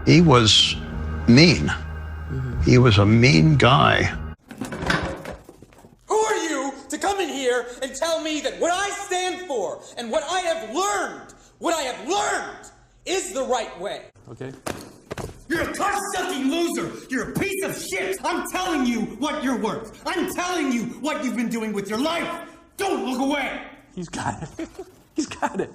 He was mean. He was a mean guy. Who are you to come in here and tell me that what I stand for and what I have learned is the right way? Okay. You're a cost-sucking loser. You're a piece of shit. I'm telling you what you're worth. I'm telling you what you've been doing with your life. Don't look away. He's got it. He's got it.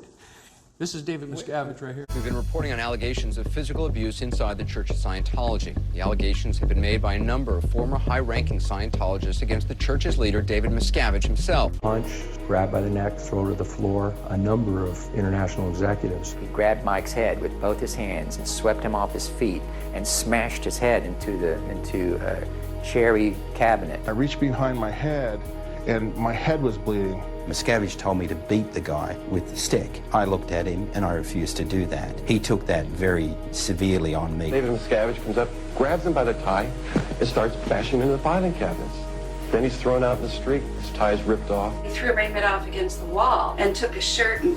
This is David Miscavige right here. We've been reporting on allegations of physical abuse inside the Church of Scientology. The allegations have been made by a number of former high-ranking Scientologists against the church's leader, David Miscavige himself. Punch, grab by the neck, throw to the floor. A number of international executives. He grabbed Mike's head with both his hands and swept him off his feet and smashed his head into a cherry cabinet. I reached behind my head and my head was bleeding. Miscavige told me to beat the guy with the stick. I looked at him and I refused to do that. He took that very severely on me. David Miscavige comes up, grabs him by the tie, and starts bashing him into the filing cabinets. Then he's thrown out in the street. His tie is ripped off. He threw Raymond off against the wall and took his shirt and,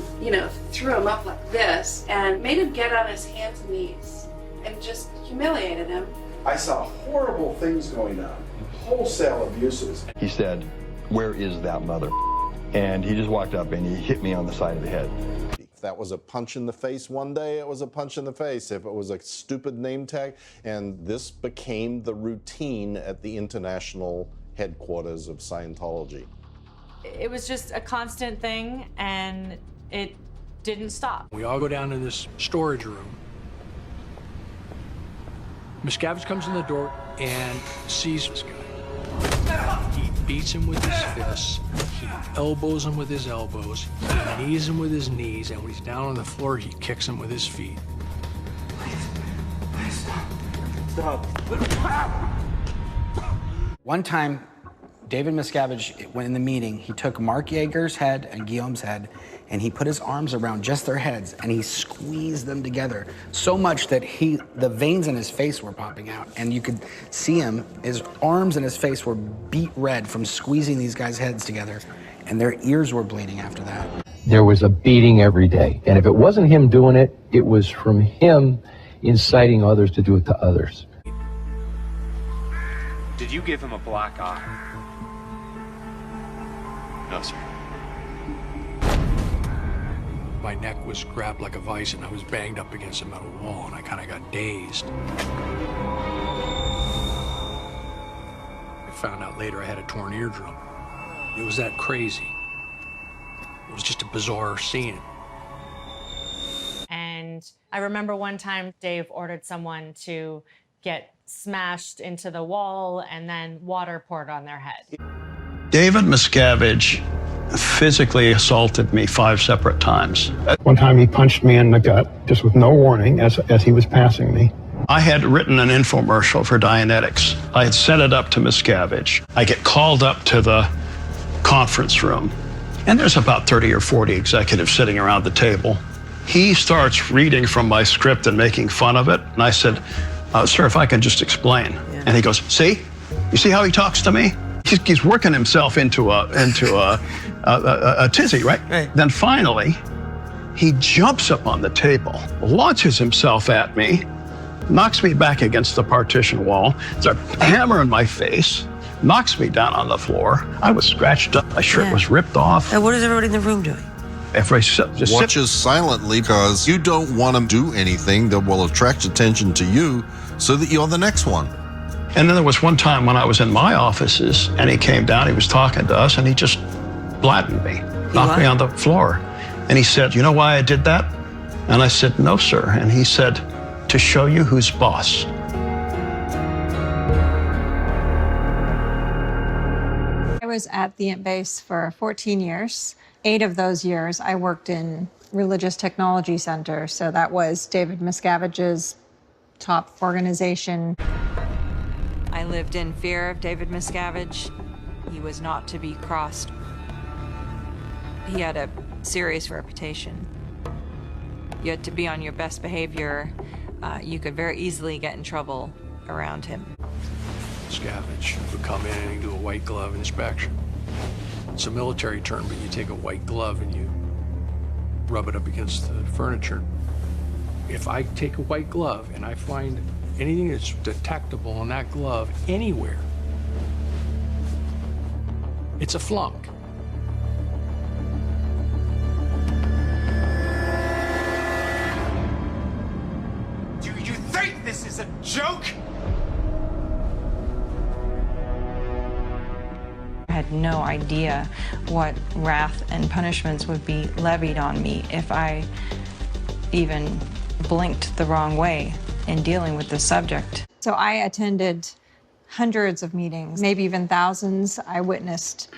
threw him up like this and made him get on his hands and knees and just humiliated him. I saw horrible things going on, wholesale abuses. He said, "Where is that mother?" And he just walked up and he hit me on the side of the head. If that was a punch in the face one day, it was a punch in the face. If it was a stupid name tag, and this became the routine at the international headquarters of Scientology. It was just a constant thing, and it didn't stop. We all go down in this storage room. Miscavige comes in the door and sees this guy. He beats him with his fists, he elbows him with his elbows, he knees him with his knees, and when he's down on the floor, he kicks him with his feet. Please, stop. One time, David Miscavige, when in the meeting, he took Mark Yeager's head and Guillaume's head, and he put his arms around just their heads, and he squeezed them together so much that the veins in his face were popping out, and you could see him, his arms and his face were beet red from squeezing these guys' heads together, and their ears were bleeding after that. There was a beating every day, and if it wasn't him doing it, it was from him inciting others to do it to others. Did you give him a black eye? No, sir. My neck was grabbed like a vice, and I was banged up against a metal wall, and I kind of got dazed. I found out later I had a torn eardrum. It was that crazy. It was just a bizarre scene. And I remember one time Dave ordered someone to get smashed into the wall and then water poured on their head. David Miscavige physically assaulted me 5 separate times. One time he punched me in the gut, just with no warning, as he was passing me. I had written an infomercial for Dianetics. I had sent it up to Miscavige. I get called up to the conference room, and there's about 30 or 40 executives sitting around the table. He starts reading from my script and making fun of it, and I said, sir, if I can just explain. Yeah. And he goes, see? You see how he talks to me? He's working himself into a tizzy, right? Right? Then finally, he jumps up on the table, launches himself at me, knocks me back against the partition wall, starts hammering my face, knocks me down on the floor. I was scratched up. My shirt was ripped off. And what is everybody in the room doing? Everybody just watches silently because you don't want to do anything that will attract attention to you so that you're the next one. And then there was one time when I was in my offices and he came down, he was talking to us, and he just flattened me, knocked me on the floor. And he said, you know why I did that? And I said, no, sir. And he said, to show you who's boss. I was at the Ant Base for 14 years. 8 of those years I worked in Religious Technology Center. So that was David Miscavige's top organization. I lived in fear of David Miscavige. He was not to be crossed. He had a serious reputation. You had to be on your best behavior. You could very easily get in trouble around him. Miscavige would come in and he'd do a white glove inspection. It's a military term, but you take a white glove and you rub it up against the furniture. If I take a white glove and I find anything that's detectable on that glove anywhere, it's a flunk. Do you think this is a joke? I had no idea what wrath and punishments would be levied on me if I even blinked the wrong way in dealing with the subject. So I attended hundreds of meetings, maybe even thousands. I witnessed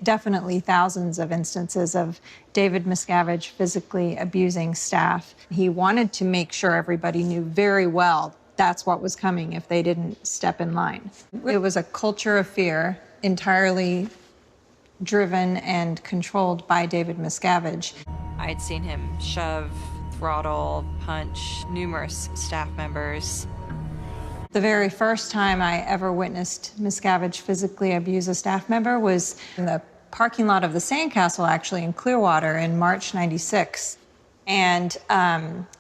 definitely thousands of instances of David Miscavige physically abusing staff. He wanted to make sure everybody knew very well that's what was coming if they didn't step in line. It was a culture of fear, entirely driven and controlled by David Miscavige. I had seen him shove, throttle, punch numerous staff members. The very first time I ever witnessed Miscavige physically abuse a staff member was in the parking lot of the Sandcastle, actually, in Clearwater in March '96. And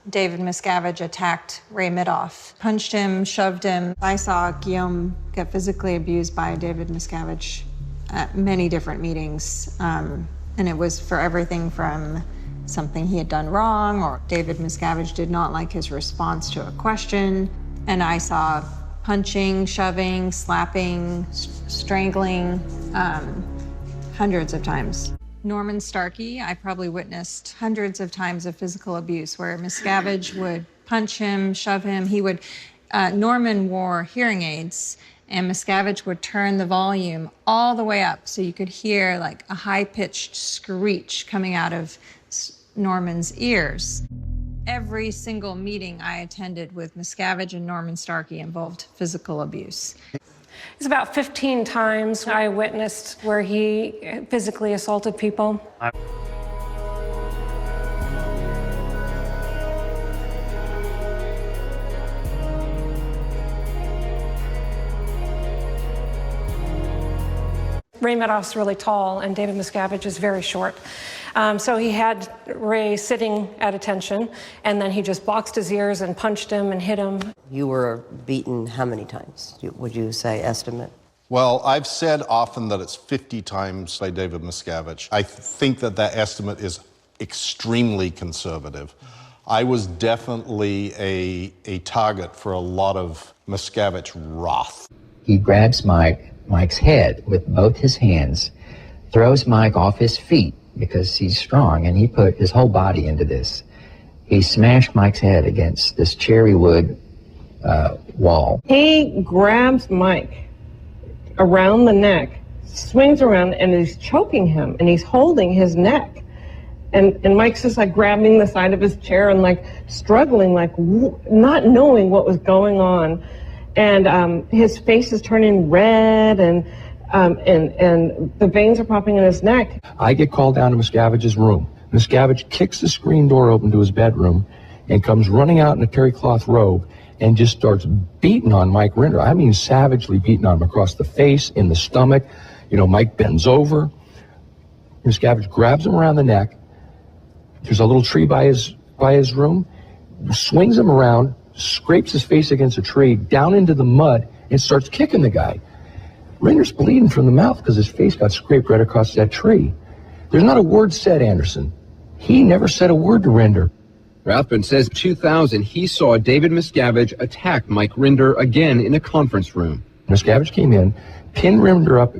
David Miscavige attacked Ray Midoff, punched him, shoved him. I saw Guillaume get physically abused by David Miscavige at many different meetings. And it was for everything from something he had done wrong, or David Miscavige did not like his response to a question. And I saw punching, shoving, slapping, strangling, hundreds of times. Norman Starkey, I probably witnessed hundreds of times of physical abuse where Miscavige would punch him, shove him. Norman wore hearing aids, and Miscavige would turn the volume all the way up so you could hear like a high-pitched screech coming out of Norman's ears. Every single meeting I attended with Miscavige and Norman Starkey involved physical abuse. It's about 15 times I witnessed where he physically assaulted people. Ray Midoff's really tall and David Miscavige is very short. So he had Ray sitting at attention, and then he just boxed his ears and punched him and hit him. You were beaten how many times, would you say, estimate? Well, I've said often that it's 50 times by David Miscavige. I think that that estimate is extremely conservative. I was definitely a target for a lot of Miscavige wrath. He grabs Mike's head with both his hands, throws Mike off his feet because he's strong, and he put his whole body into this. He smashed Mike's head against this cherry wood wall. He grabs Mike around the neck, swings around, and is choking him, and he's holding his neck. And Mike's just like grabbing the side of his chair and like struggling, like not knowing what was going on. And his face is turning red, and the veins are popping in his neck. I get called down to Miscavige's room. Miscavige kicks the screen door open to his bedroom and comes running out in a terry cloth robe and just starts beating on Mike Rinder. I mean, savagely beating on him across the face, in the stomach. You know, Mike bends over. Miscavige grabs him around the neck. There's a little tree by his room, swings him around, scrapes his face against a tree, down into the mud, and starts kicking the guy. Rinder's bleeding from the mouth because his face got scraped right across that tree. There's not a word said, Anderson. He never said a word to Rinder. Rathbun says in 2000 he saw David Miscavige attack Mike Rinder again in a conference room. Miscavige came in, pinned Rinder up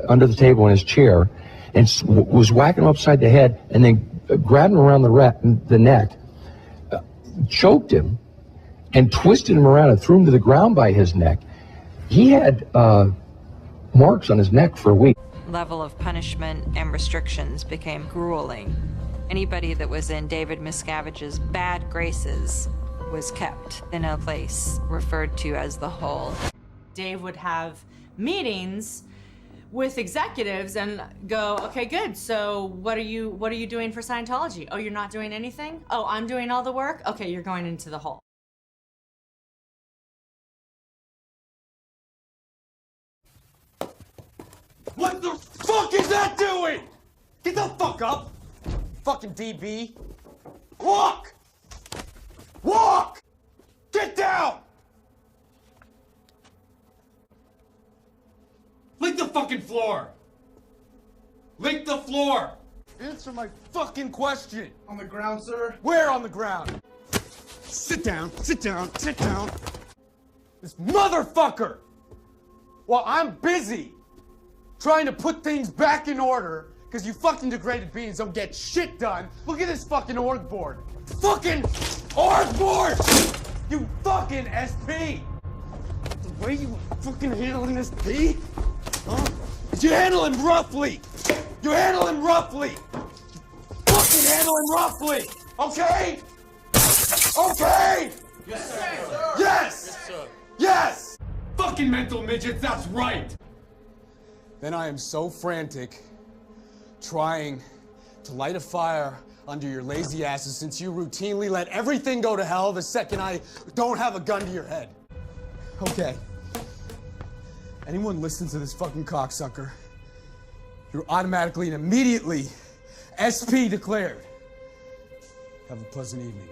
under the table in his chair, and was whacking him upside the head, and then grabbed him around the neck, choked him, and twisted him around and threw him to the ground by his neck. He had marks on his neck for a week. Level of punishment and restrictions became grueling. Anybody that was in David Miscavige's bad graces was kept in a place referred to as the hole. Dave would have meetings with executives and go, okay, good. So what are you doing for Scientology? Oh, you're not doing anything? Oh, I'm doing all the work? Okay, you're going into the hole. What the fuck is that doing? Get the fuck up! Fucking DB. Walk! Walk! Get down! Lick the fucking floor! Lick the floor! Answer my fucking question! On the ground, sir? Where on the ground? Sit down, sit down, sit down. This motherfucker! While I'm busy trying to put things back in order, because you fucking degraded beings don't get shit done, look at this fucking org board. Fucking org board! You fucking SP! The way you fucking handling this P? Huh? Is you handle him roughly! You handle him roughly! You fucking handle him roughly! Okay? Okay! Yes, sir. Yes! Yes, sir. Yes! Fucking mental midgets, that's right! Then I am so frantic, trying to light a fire under your lazy asses since you routinely let everything go to hell the second I don't have a gun to your head. Okay. Anyone listens to this fucking cocksucker, you're automatically and immediately SP declared. Have a pleasant evening.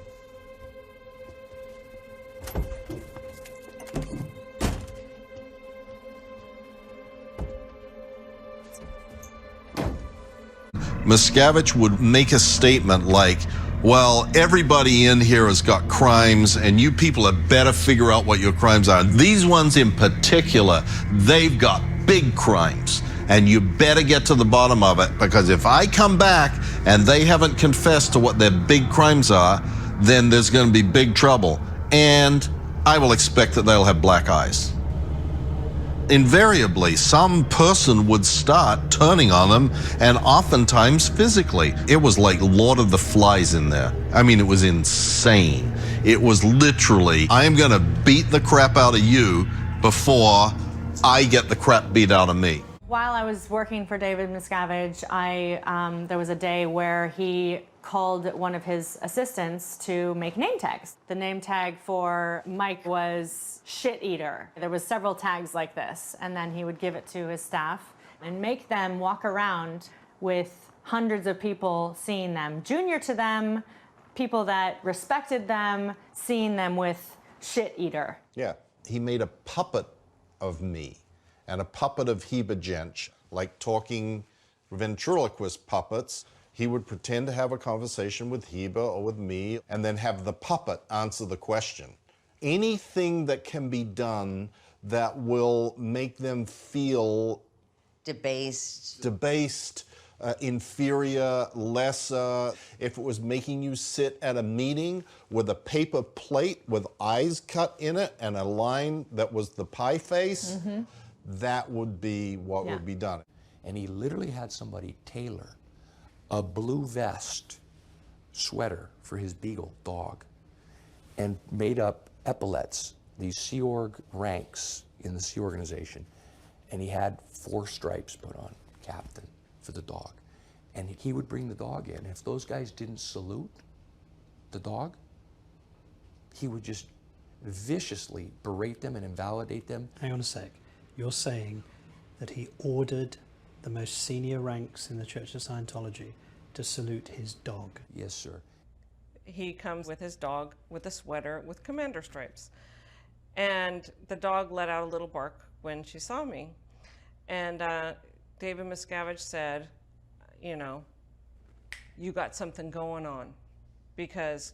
Miscavige would make a statement like, well, everybody in here has got crimes and you people had better figure out what your crimes are. These ones in particular, they've got big crimes and you better get to the bottom of it, because if I come back and they haven't confessed to what their big crimes are, then there's going to be big trouble. And I will expect that they'll have black eyes. Invariably, some person would start turning on them, and oftentimes physically. It was like Lord of the Flies in there. I mean, it was insane. It was literally, I'm gonna beat the crap out of you before I get the crap beat out of me. While I was working for David Miscavige, there was a day where he called one of his assistants to make name tags. The name tag for Mike was shit eater. There was several tags like this, and then he would give it to his staff and make them walk around with hundreds of people seeing them, junior to them, people that respected them, seeing them with shit eater. Yeah, he made a puppet of me and a puppet of Heba Jench, like talking ventriloquist puppets. He would pretend to have a conversation with Heba or with me and then have the puppet answer the question. Anything that can be done that will make them feel debased, inferior, lesser. If it was making you sit at a meeting with a paper plate with eyes cut in it and a line that was the pie face, that would be what would be done. And he literally had somebody tailor a blue vest sweater for his beagle dog and made up epaulets, these Sea Org ranks in the Sea Organization. And he had 4 stripes put on, captain, for the dog. And he would bring the dog in. If those guys didn't salute the dog, he would just viciously berate them and invalidate them. Hang on a sec. You're saying that he ordered the most senior ranks in the Church of Scientology to salute his dog? Yes, sir. He comes with his dog with a sweater with commander stripes. And the dog let out a little bark when she saw me. And David Miscavige said, you know, you got something going on, because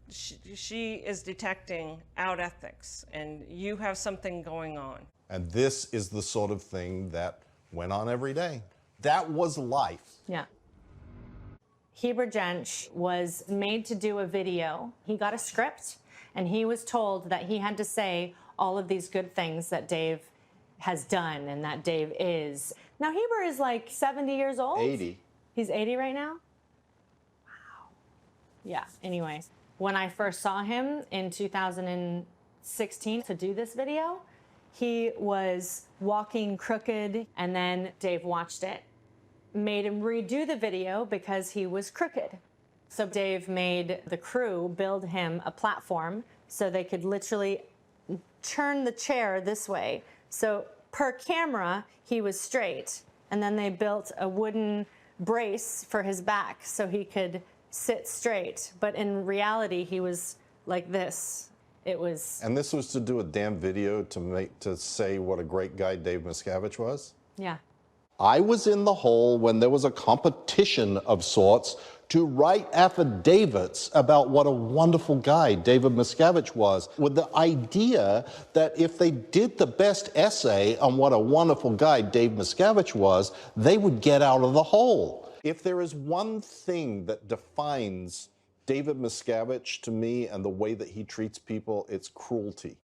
she is detecting out ethics and you have something going on. And this is the sort of thing that went on every day. That was life. Yeah. Heba Jench was made to do a video. He got a script, and he was told that he had to say all of these good things that Dave has done and that Dave is. Now, Heba is like 70 years old. 80. He's 80 right now? Wow. Yeah, anyway. When I first saw him in 2016 to do this video, he was walking crooked, and then Dave watched it, made him redo the video because he was crooked. So Dave made the crew build him a platform so they could literally turn the chair this way. So per camera, he was straight. And then they built a wooden brace for his back so he could sit straight. But in reality, he was like this. It was. And this was to do a damn video to say what a great guy Dave Miscavige was? Yeah. I was in the hole when there was a competition of sorts to write affidavits about what a wonderful guy David Miscavige was, with the idea that if they did the best essay on what a wonderful guy Dave Miscavige was, they would get out of the hole. If there is one thing that defines David Miscavige to me and the way that he treats people, it's cruelty.